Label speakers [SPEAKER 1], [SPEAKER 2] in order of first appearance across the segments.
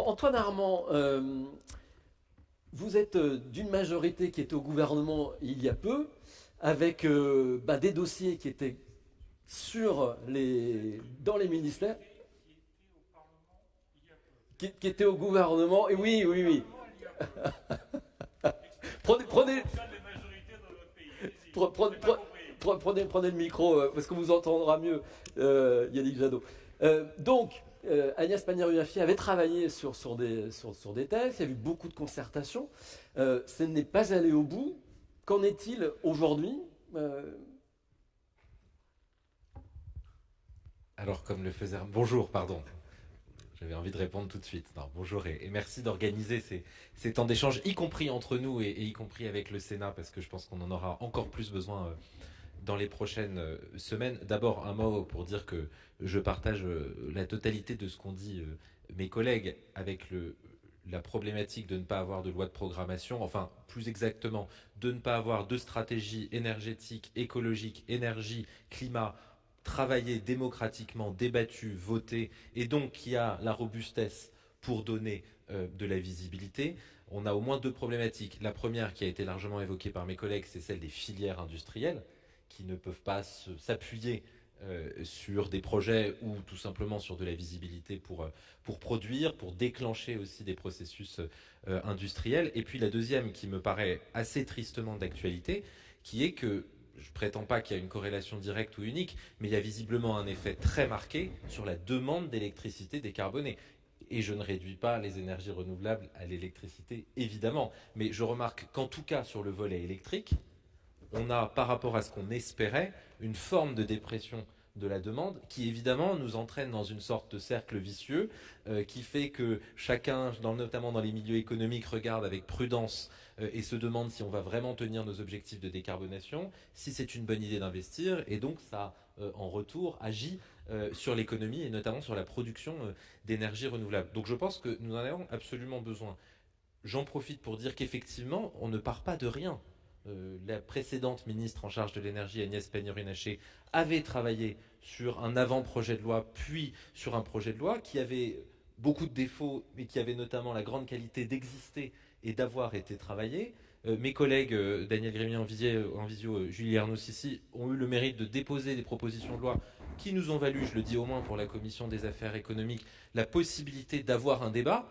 [SPEAKER 1] Antoine Armand, vous êtes d'une majorité qui était au gouvernement il y a peu, avec des dossiers qui étaient dans les ministères, qui étaient au gouvernement. Et oui, oui, oui. Prenez, prenez, prenez, prenez le micro, parce qu'on vous entendra mieux, Yannick Jadot. Agnès Pannier-Runacher avait travaillé sur des textes, il y a eu beaucoup de concertations. Ce n'est pas allé au bout. Qu'en est-il aujourd'hui?
[SPEAKER 2] Alors, comme le faisait... Bonjour, pardon. J'avais envie de répondre tout de suite. Non, bonjour et merci d'organiser ces temps d'échange, y compris entre nous et y compris avec le Sénat, parce que je pense qu'on en aura encore plus besoin dans les prochaines semaines. D'abord, un mot pour dire que je partage la totalité de ce qu'ont dit mes collègues avec la problématique de ne pas avoir de loi de programmation, enfin plus exactement de ne pas avoir de stratégie énergétique, écologique, énergie, climat travaillée démocratiquement, débattue, votée, et donc qui a la robustesse pour donner de la visibilité. On a au moins deux problématiques. La première, qui a été largement évoquée par mes collègues, c'est celle des filières industrielles qui ne peuvent pas s'appuyer sur des projets ou tout simplement sur de la visibilité pour produire, pour déclencher aussi des processus industriels. Et puis la deuxième qui me paraît assez tristement d'actualité, qui est que je prétends pas qu'il y a une corrélation directe ou unique, mais il y a visiblement un effet très marqué sur la demande d'électricité décarbonée. Et je ne réduis pas les énergies renouvelables à l'électricité, évidemment. Mais je remarque qu'en tout cas sur le volet électrique, on a, par rapport à ce qu'on espérait, une forme de dépression de la demande qui évidemment nous entraîne dans une sorte de cercle vicieux qui fait que chacun, notamment dans les milieux économiques, regarde avec prudence et se demande si on va vraiment tenir nos objectifs de décarbonation, si c'est une bonne idée d'investir, et donc ça, en retour, agit sur l'économie et notamment sur la production d'énergie renouvelable. Donc je pense que nous en avons absolument besoin. J'en profite pour dire qu'effectivement, on ne part pas de rien. La précédente ministre en charge de l'énergie, Agnès Pannier-Runacher, avait travaillé sur un avant-projet de loi, puis sur un projet de loi qui avait beaucoup de défauts, mais qui avait notamment la grande qualité d'exister et d'avoir été travaillé. Mes collègues Daniel Grémier en visio, Julie Arnaud ici, ont eu le mérite de déposer des propositions de loi qui nous ont valu, je le dis au moins pour la commission des affaires économiques, la possibilité d'avoir un débat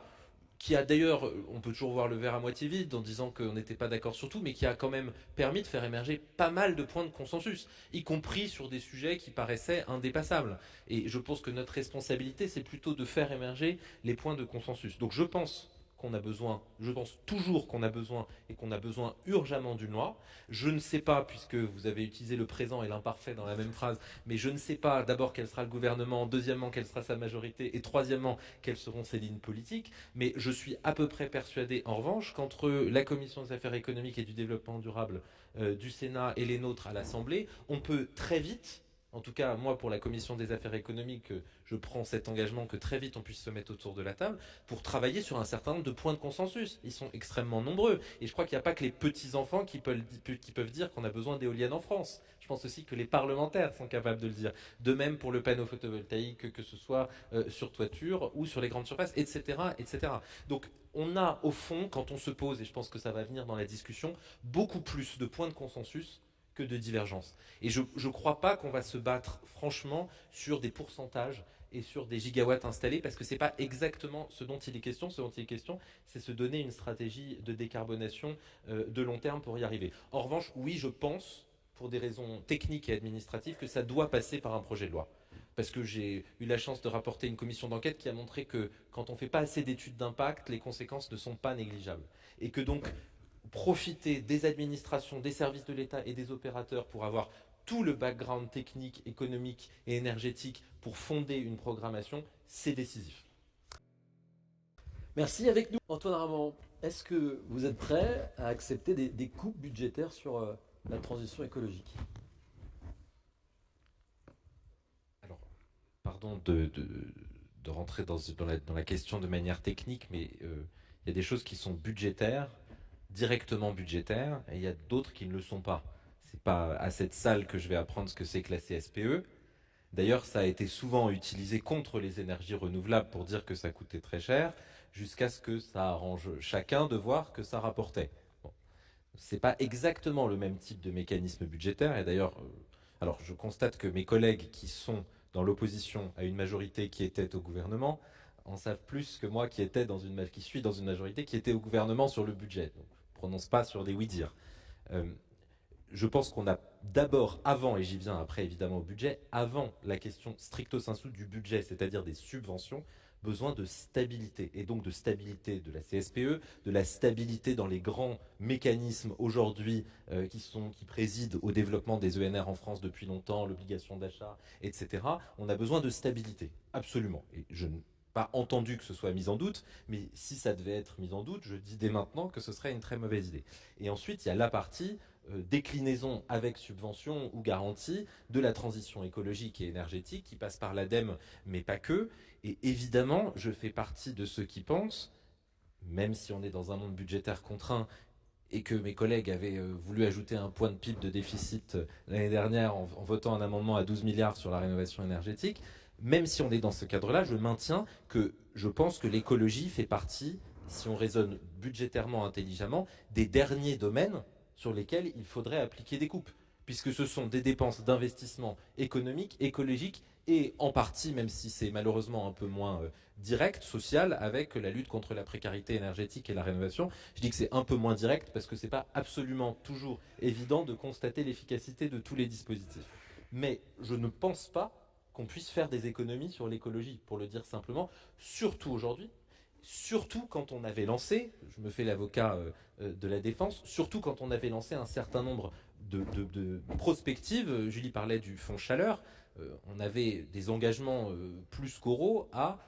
[SPEAKER 2] qui a d'ailleurs, on peut toujours voir le verre à moitié vide en disant qu'on n'était pas d'accord sur tout, mais qui a quand même permis de faire émerger pas mal de points de consensus, y compris sur des sujets qui paraissaient indépassables. Et je pense que notre responsabilité, c'est plutôt de faire émerger les points de consensus. Donc je pense qu'on a besoin, je pense toujours qu'on a besoin et qu'on a besoin urgemment d'une loi. Je ne sais pas, puisque vous avez utilisé le présent et l'imparfait dans la même phrase, mais je ne sais pas d'abord quel sera le gouvernement, deuxièmement quelle sera sa majorité et troisièmement quelles seront ses lignes politiques. Mais je suis à peu près persuadé, en revanche, qu'entre la Commission des affaires économiques et du développement durable du Sénat et les nôtres à l'Assemblée, on peut très vite, en tout cas moi pour la Commission des affaires économiques, je prends cet engagement que très vite on puisse se mettre autour de la table pour travailler sur un certain nombre de points de consensus. Ils sont extrêmement nombreux. Et je crois qu'il n'y a pas que les petits-enfants qui peuvent dire qu'on a besoin d'éoliennes en France. Je pense aussi que les parlementaires sont capables de le dire. De même pour le panneau photovoltaïque, que ce soit sur toiture ou sur les grandes surfaces, etc., etc. Donc on a au fond, quand on se pose, et je pense que ça va venir dans la discussion, beaucoup plus de points de consensus que de divergences. Et je ne crois pas qu'on va se battre franchement sur des pourcentages et sur des gigawatts installés, parce que ce n'est pas exactement ce dont il est question. Ce dont il est question, c'est se donner une stratégie de décarbonation de long terme pour y arriver. En revanche, oui, je pense, pour des raisons techniques et administratives, que ça doit passer par un projet de loi. Parce que j'ai eu la chance de rapporter une commission d'enquête qui a montré que quand on ne fait pas assez d'études d'impact, les conséquences ne sont pas négligeables. Et que donc, profiter des administrations, des services de l'État et des opérateurs pour avoir tout le background technique, économique et énergétique pour fonder une programmation, c'est décisif.
[SPEAKER 1] Merci. Avec nous, Antoine Armand, est-ce que vous êtes prêt à accepter des coupes budgétaires sur la transition écologique?
[SPEAKER 2] Alors, pardon de rentrer dans la question de manière technique, mais il y a des choses qui sont budgétaires, directement budgétaires, et il y a d'autres qui ne le sont pas. C'est pas à cette salle que je vais apprendre ce que c'est que la CSPE. D'ailleurs, ça a été souvent utilisé contre les énergies renouvelables pour dire que ça coûtait très cher. jusqu'à ce que ça arrange chacun de voir que ça rapportait. Bon. C'est pas exactement le même type de mécanisme budgétaire, et d'ailleurs, alors je constate que mes collègues qui sont dans l'opposition à une majorité qui était au gouvernement en savent plus que moi qui suis dans une majorité qui était au gouvernement sur le budget. Donc, je ne prononce pas sur des oui-dire. Euh, je pense qu'on a d'abord, avant, et j'y viens après évidemment au budget, avant la question stricto sensu du budget, c'est-à-dire des subventions, besoin de stabilité, et donc de stabilité de la CSPE, de la stabilité dans les grands mécanismes aujourd'hui qui président au développement des ENR en France depuis longtemps, l'obligation d'achat, etc. On a besoin de stabilité, absolument. Et je n'ai pas entendu que ce soit mis en doute, mais si ça devait être mis en doute, je dis dès maintenant que ce serait une très mauvaise idée. Et ensuite, il y a la partie déclinaison avec subvention ou garantie de la transition écologique et énergétique qui passe par l'ADEME, mais pas que. Et évidemment, je fais partie de ceux qui pensent, même si on est dans un monde budgétaire contraint et que mes collègues avaient voulu ajouter un point de PIB de déficit l'année dernière en votant un amendement à 12 milliards sur la rénovation énergétique, même si on est dans ce cadre-là, je maintiens que je pense que l'écologie fait partie, si on raisonne budgétairement intelligemment, des derniers domaines sur lesquels il faudrait appliquer des coupes, puisque ce sont des dépenses d'investissement économique, écologique, et en partie, même si c'est malheureusement un peu moins direct, social, avec la lutte contre la précarité énergétique et la rénovation. Je dis que c'est un peu moins direct parce que c'est pas absolument toujours évident de constater l'efficacité de tous les dispositifs. Mais je ne pense pas qu'on puisse faire des économies sur l'écologie, pour le dire simplement, surtout aujourd'hui, surtout quand on avait lancé, je me fais l'avocat de la défense, surtout quand on avait lancé un certain nombre de prospectives. Julie parlait du fonds chaleur. On avait des engagements plus qu'oraux à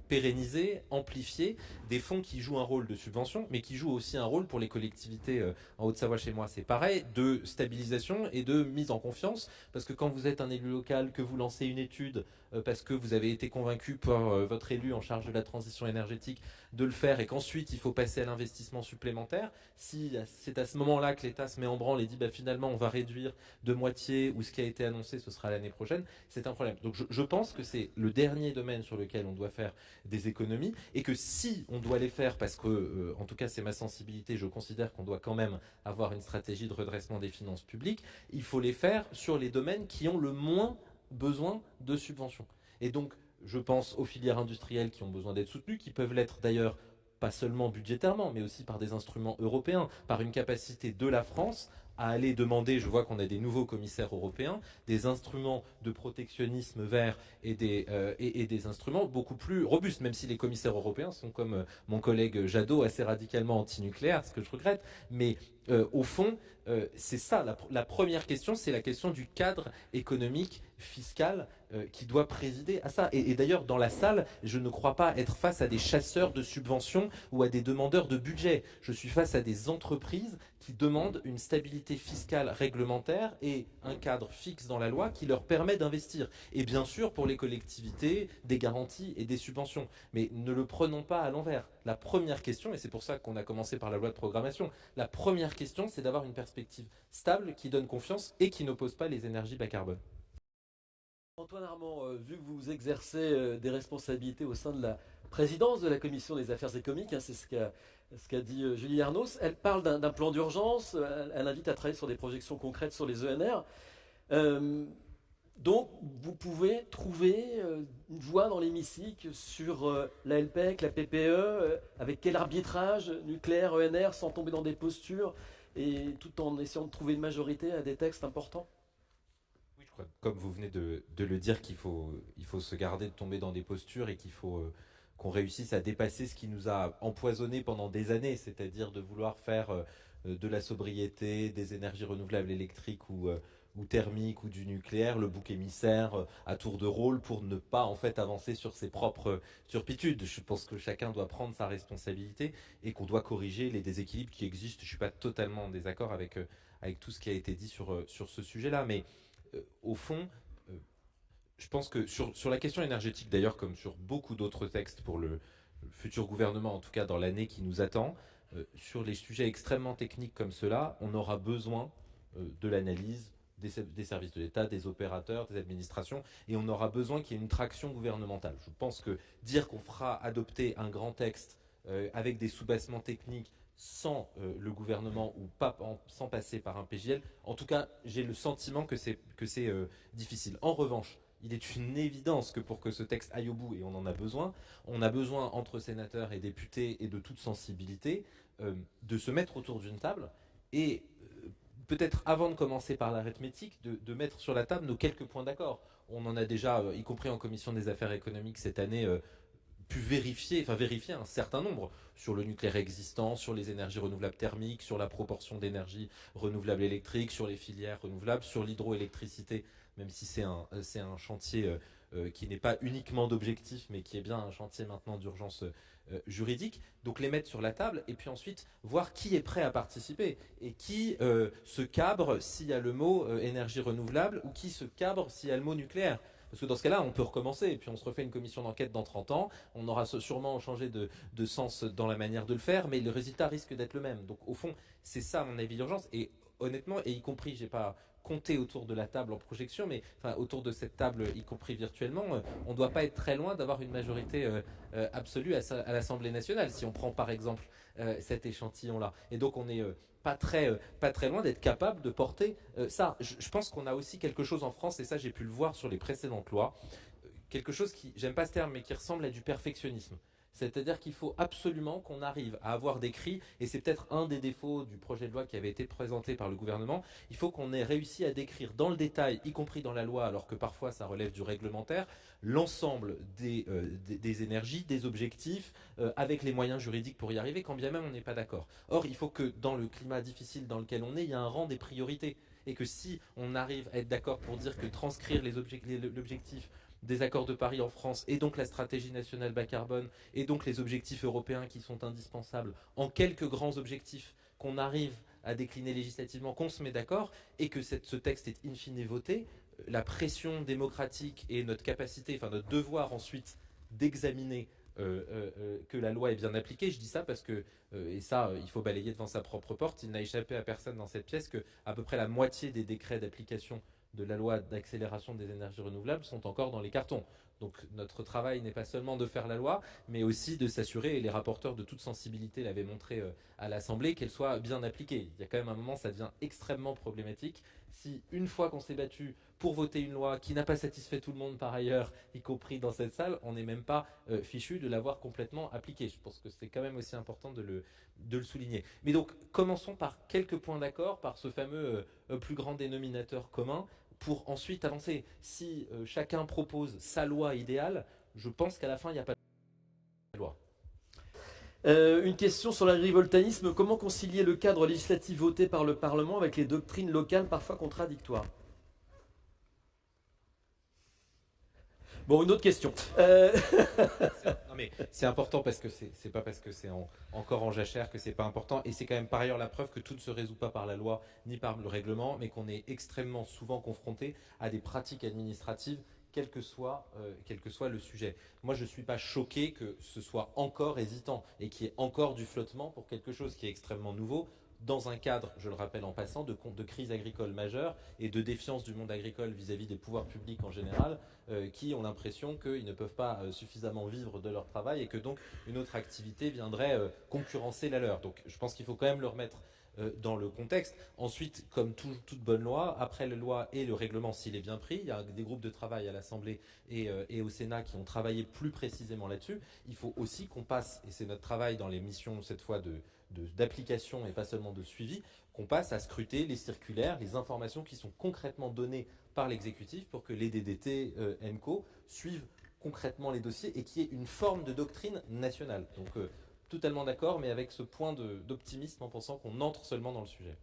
[SPEAKER 2] pérenniser, amplifier des fonds qui jouent un rôle de subvention, mais qui jouent aussi un rôle pour les collectivités en Haute-Savoie chez moi. C'est pareil, de stabilisation et de mise en confiance, parce que quand vous êtes un élu local, que vous lancez une étude, parce que vous avez été convaincu par votre élu en charge de la transition énergétique de le faire, et qu'ensuite il faut passer à l'investissement supplémentaire, si c'est à ce moment-là que l'État se met en branle et dit bah, finalement on va réduire de moitié, ou ce qui a été annoncé ce sera l'année prochaine, c'est un problème. Donc je pense que c'est le dernier domaine sur lequel on doit faire des économies, et que si on doit les faire, parce que en tout cas c'est ma sensibilité, je considère qu'on doit quand même avoir une stratégie de redressement des finances publiques, il faut les faire sur les domaines qui ont le moins besoin de subventions. Et donc je pense aux filières industrielles qui ont besoin d'être soutenues, qui peuvent l'être d'ailleurs pas seulement budgétairement, mais aussi par des instruments européens, par une capacité de la France à aller demander, je vois qu'on a des nouveaux commissaires européens, des instruments de protectionnisme vert et des instruments beaucoup plus robustes, même si les commissaires européens sont, comme mon collègue Jadot, assez radicalement anti-nucléaire, ce que je regrette. Mais au fond, c'est ça, la première question, c'est la question du cadre économique, fiscal, qui doit présider à ça. Et d'ailleurs, dans la salle, je ne crois pas être face à des chasseurs de subventions ou à des demandeurs de budget. Je suis face à des entreprises qui demandent une stabilité fiscale réglementaire et un cadre fixe dans la loi qui leur permet d'investir. Et bien sûr, pour les collectivités, des garanties et des subventions. Mais ne le prenons pas à l'envers. La première question, et c'est pour ça qu'on a commencé par la loi de programmation, la première question, c'est d'avoir une perspective stable qui donne confiance et qui n'oppose pas les énergies bas carbone.
[SPEAKER 1] Antoine Armand, vu que vous exercez des responsabilités au sein de la présidence de la Commission des affaires économiques, hein, c'est ce qu'a dit Julie Ernos, elle parle d'un plan d'urgence, elle invite à travailler sur des projections concrètes sur les ENR. Euh, donc, vous pouvez trouver une voie dans l'hémicycle sur la LPEC, la PPE, avec quel arbitrage nucléaire, ENR, sans tomber dans des postures, et tout en essayant de trouver une majorité à des textes importants.
[SPEAKER 2] Oui, je crois, comme vous venez de le dire, il faut se garder de tomber dans des postures et qu'il faut qu'on réussisse à dépasser ce qui nous a empoisonné pendant des années, c'est-à-dire de vouloir faire de la sobriété, des énergies renouvelables électriques ou thermiques ou du nucléaire, le bouc émissaire à tour de rôle pour ne pas en fait avancer sur ses propres turpitudes. Je pense que chacun doit prendre sa responsabilité et qu'on doit corriger les déséquilibres qui existent. Je ne suis pas totalement en désaccord avec tout ce qui a été dit sur ce sujet-là, mais au fond, je pense que sur la question énergétique, d'ailleurs, comme sur beaucoup d'autres textes pour le futur gouvernement, en tout cas dans l'année qui nous attend, sur les sujets extrêmement techniques comme cela, on aura besoin de l'analyse des services de l'État, des opérateurs, des administrations, et on aura besoin qu'il y ait une traction gouvernementale. Je pense que dire qu'on fera adopter un grand texte avec des soubassements techniques sans le gouvernement ou pas sans passer par un PJL, en tout cas, j'ai le sentiment que c'est difficile. En revanche, il est une évidence que pour que ce texte aille au bout, et on a besoin entre sénateurs et députés et de toute sensibilité de se mettre autour d'une table et peut-être avant de commencer par l'arithmétique, de mettre sur la table nos quelques points d'accord. On en a déjà, y compris en commission des affaires économiques cette année, pu vérifier un certain nombre sur le nucléaire existant, sur les énergies renouvelables thermiques, sur la proportion d'énergie renouvelable électrique, sur les filières renouvelables, sur l'hydroélectricité, même si c'est un chantier qui n'est pas uniquement d'objectif, mais qui est bien un chantier maintenant d'urgence juridique. Donc les mettre sur la table et puis ensuite voir qui est prêt à participer et qui se cabre s'il y a le mot énergie renouvelable ou qui se cabre s'il y a le mot nucléaire. Parce que dans ce cas-là, on peut recommencer, et puis on se refait une commission d'enquête dans 30 ans, on aura sûrement changé de sens dans la manière de le faire, mais le résultat risque d'être le même. Donc au fond, c'est ça, à mon avis, l'urgence. Et honnêtement, et y compris, j'ai pas compté autour de la table en projection, mais enfin, autour de cette table, y compris virtuellement, on ne doit pas être très loin d'avoir une majorité absolue à l'Assemblée nationale, si on prend par exemple cet échantillon-là. Et donc on est pas très loin d'être capable de porter ça. Je pense qu'on a aussi quelque chose en France, et ça j'ai pu le voir sur les précédentes lois, quelque chose qui, j'aime pas ce terme, mais qui ressemble à du perfectionnisme. C'est-à-dire qu'il faut absolument qu'on arrive à avoir décrit, et c'est peut-être un des défauts du projet de loi qui avait été présenté par le gouvernement, il faut qu'on ait réussi à décrire dans le détail, y compris dans la loi, alors que parfois ça relève du réglementaire, l'ensemble des énergies, des objectifs, avec les moyens juridiques pour y arriver, quand bien même on n'est pas d'accord. Or, il faut que dans le climat difficile dans lequel on est, il y a un rang des priorités. Et que si on arrive à être d'accord pour dire que transcrire l'objectif des accords de Paris en France et donc la stratégie nationale bas carbone et donc les objectifs européens qui sont indispensables en quelques grands objectifs qu'on arrive à décliner législativement, qu'on se met d'accord et que ce texte est in fine voté, la pression démocratique et notre capacité, enfin notre devoir ensuite d'examiner que la loi est bien appliquée. Je dis ça parce que, et ça, il faut balayer devant sa propre porte, il n'a échappé à personne dans cette pièce que à peu près la moitié des décrets d'application de la loi d'accélération des énergies renouvelables sont encore dans les cartons. Donc notre travail n'est pas seulement de faire la loi, mais aussi de s'assurer, et les rapporteurs de toute sensibilité l'avaient montré à l'Assemblée, qu'elle soit bien appliquée. Il y a quand même un moment, ça devient extrêmement problématique. Si une fois qu'on s'est battu pour voter une loi qui n'a pas satisfait tout le monde par ailleurs, y compris dans cette salle, on n'est même pas fichu de l'avoir complètement appliquée. Je pense que c'est quand même aussi important de le souligner. Mais donc, commençons par quelques points d'accord, par ce fameux plus grand dénominateur commun, pour ensuite avancer. Si chacun propose sa loi idéale, je pense qu'à la fin, il n'y a pas de loi.
[SPEAKER 1] Une question sur l'agrivoltaïsme. Comment concilier le cadre législatif voté par le Parlement avec les doctrines locales parfois contradictoires? Bon, une autre question.
[SPEAKER 2] Non mais c'est important parce que c'est pas parce que c'est encore en jachère que c'est pas important, et c'est quand même par ailleurs la preuve que tout ne se résout pas par la loi ni par le règlement, mais qu'on est extrêmement souvent confronté à des pratiques administratives quel que soit le sujet. Moi, je ne suis pas choqué que ce soit encore hésitant et qu'il y ait encore du flottement pour quelque chose qui est extrêmement nouveau, dans un cadre, je le rappelle en passant, de crise agricole majeure et de défiance du monde agricole vis-à-vis des pouvoirs publics en général, qui ont l'impression qu'ils ne peuvent pas suffisamment vivre de leur travail et que donc une autre activité viendrait concurrencer la leur. Donc je pense qu'il faut quand même le remettre dans le contexte. Ensuite, comme toute bonne loi, après la loi et le règlement, s'il est bien pris, il y a des groupes de travail à l'Assemblée et au Sénat qui ont travaillé plus précisément là-dessus. Il faut aussi qu'on passe, et c'est notre travail dans les missions cette fois d'application et pas seulement de suivi, qu'on passe à scruter les circulaires, les informations qui sont concrètement données par l'exécutif pour que les DDT, ENCO, suivent concrètement les dossiers et qu'il y ait une forme de doctrine nationale. Donc totalement d'accord, mais avec ce point d'optimisme en pensant qu'on entre seulement dans le sujet.